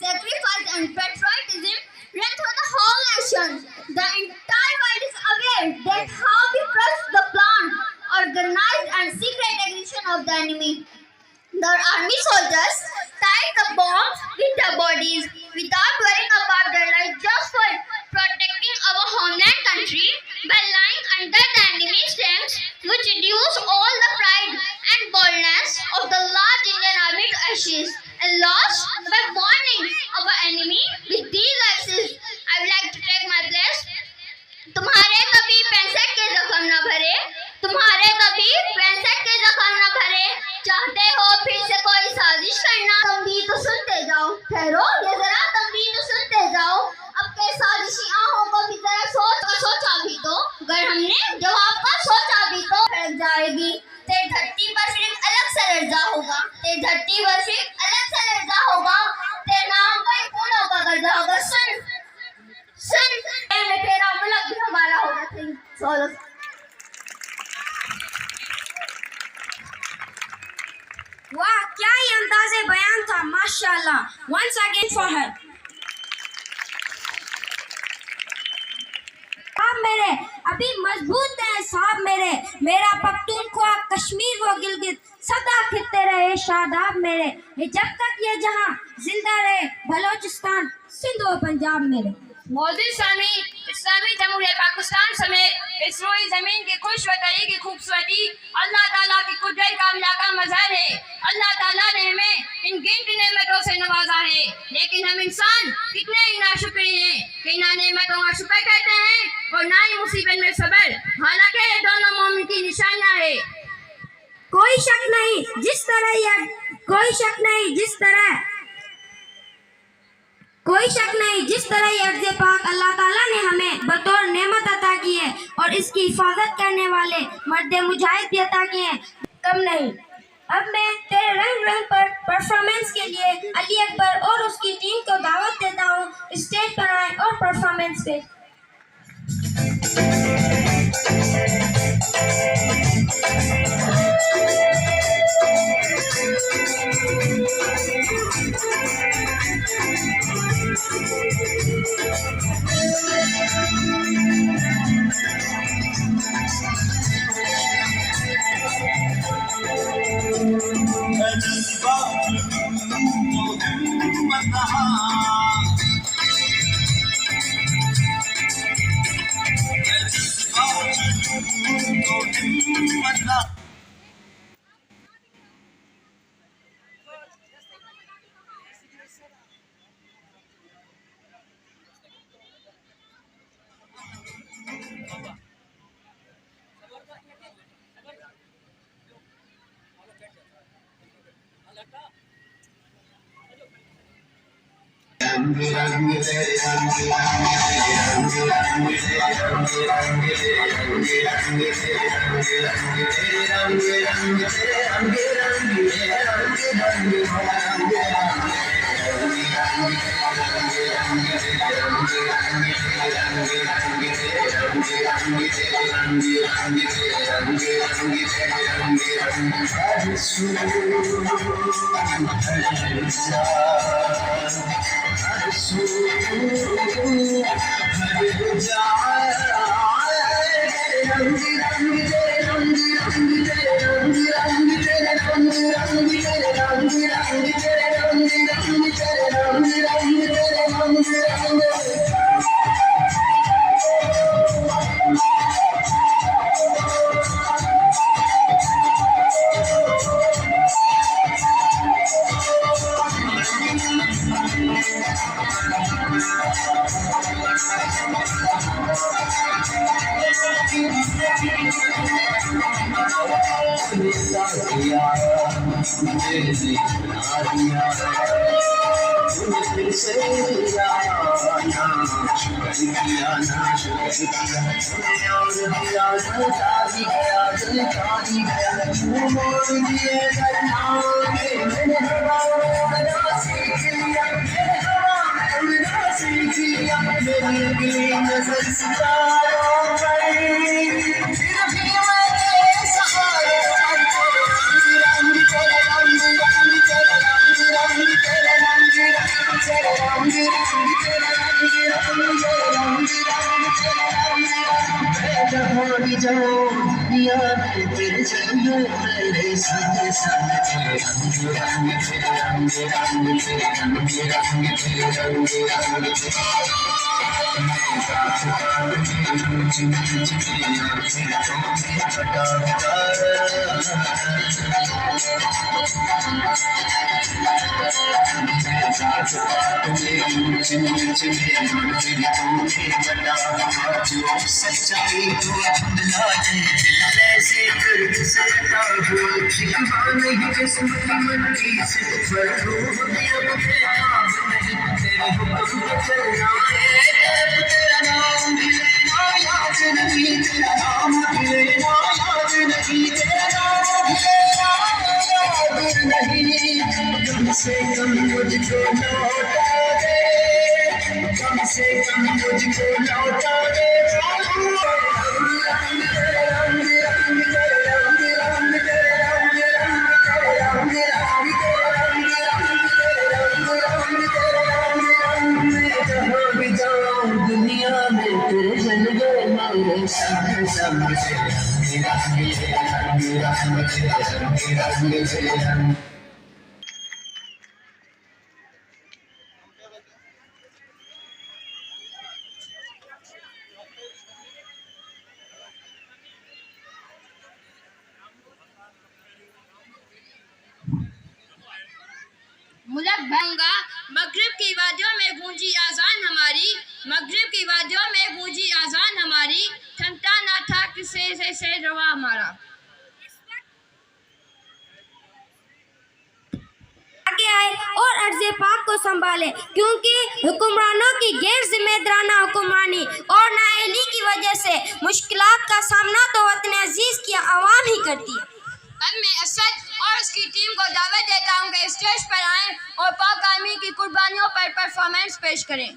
sacrifice and patriotism ran through the whole nation. The entire world is aware that how we crushed the planned, organized and secret aggression of the enemy. The army soldiers tied the bombs with their bodies without worrying about their lives, just for protecting our homeland country by lying under the enemy's tanks, which reduced all the pride and boldness of the large Indian army to ashes, and lost by warning our enemy with these verses. I would like to take my place. तुम्हारे कभी 65 के जख्म न भरे, तुम्हारे कभी 65 के जख्म न भरे, चाहते हो फिर से कोई साजिश करना, तुम भी तो सुनते जाओ, ठहरो ये जरा तुम भी तो सुनते जाओ, अब के साजिशी आहों को भी जरा सोचा भी तो, अगर हमने जवाब का सोचा भी तो फड़क जाएगी, तेरी धरती पर फिर एक अलग सा लर्जा होगा, तेरी धरती पर फिर अलग सा लर्जा होगा, तेरे नाम पर फूलों का गर्जा होगा, सुन सुन तेरा मुल्क भी हमारा होगा। सोलो वाह, क्या ही अंदाज़े बयान था, माशाल्लाह। Once again for her. साहब मेरे अभी मजबूत है, साहब मेरे, मेरा पख्तूनख्वा कश्मीर व गिलगित सदा खिलते रहे शादाब मेरे, ये जब तक ये जहां जिंदा रहे बलोचिस्तान सिंध व पंजाब मेरे। मौजूद सामी इस्लामी जमहूरियत पाकिस्तान समेत इस रोई जमीन की खुशबदरी की खूबसूरती अल्लाह ताला की कुदरत का का मज़हर है। अल्लाह ताला ने हमें इन गिनती नेमतों से नवाजा है, लेकिन हम इंसान कितने ही नाशुक्री हैं कि इन नेमतों का शुक्र करते हैं और ना ही मुसीबत में सब्र, हालांकि ये दोनों मोमिन की निशानियां है। कोई शक नहीं जिस तरह ये अर्ज़ पाक अल्लाह ताला ने हमें बतौर नेमत अता की है और इसकी हिफाजत करने वाले मर्द मुजाहिद भी अता किए हैं, कम नहीं। अब मैं तेरे रंग रंग पर परफॉर्मेंस के लिए अली अकबर और उसकी टीम को दावत देता हूँ, स्टेज पर आए और परफॉर्मेंस पे। मुल्क भंगा मगरिब की वादियों में गूंजी आजान हमारी, मगरिब की वादियों में गूंजी आजान हमारी, थमता ना था किसे से रवा हमारा। आगे आए और अर्ज़े पाक को संभाले, क्योंकि हुक्मरानों की गैर जिम्मेदाराना हुक्मरानी और नाअहली की वजह से मुश्किलात का सामना तो वतन अजीज की आवाम ही करती है। अब मैं असद और उसकी टीम को दावत देता हूँ कि स्टेज पर आएं और पाक आर्मी की कुर्बानियों पर परफॉर्मेंस पेश करें।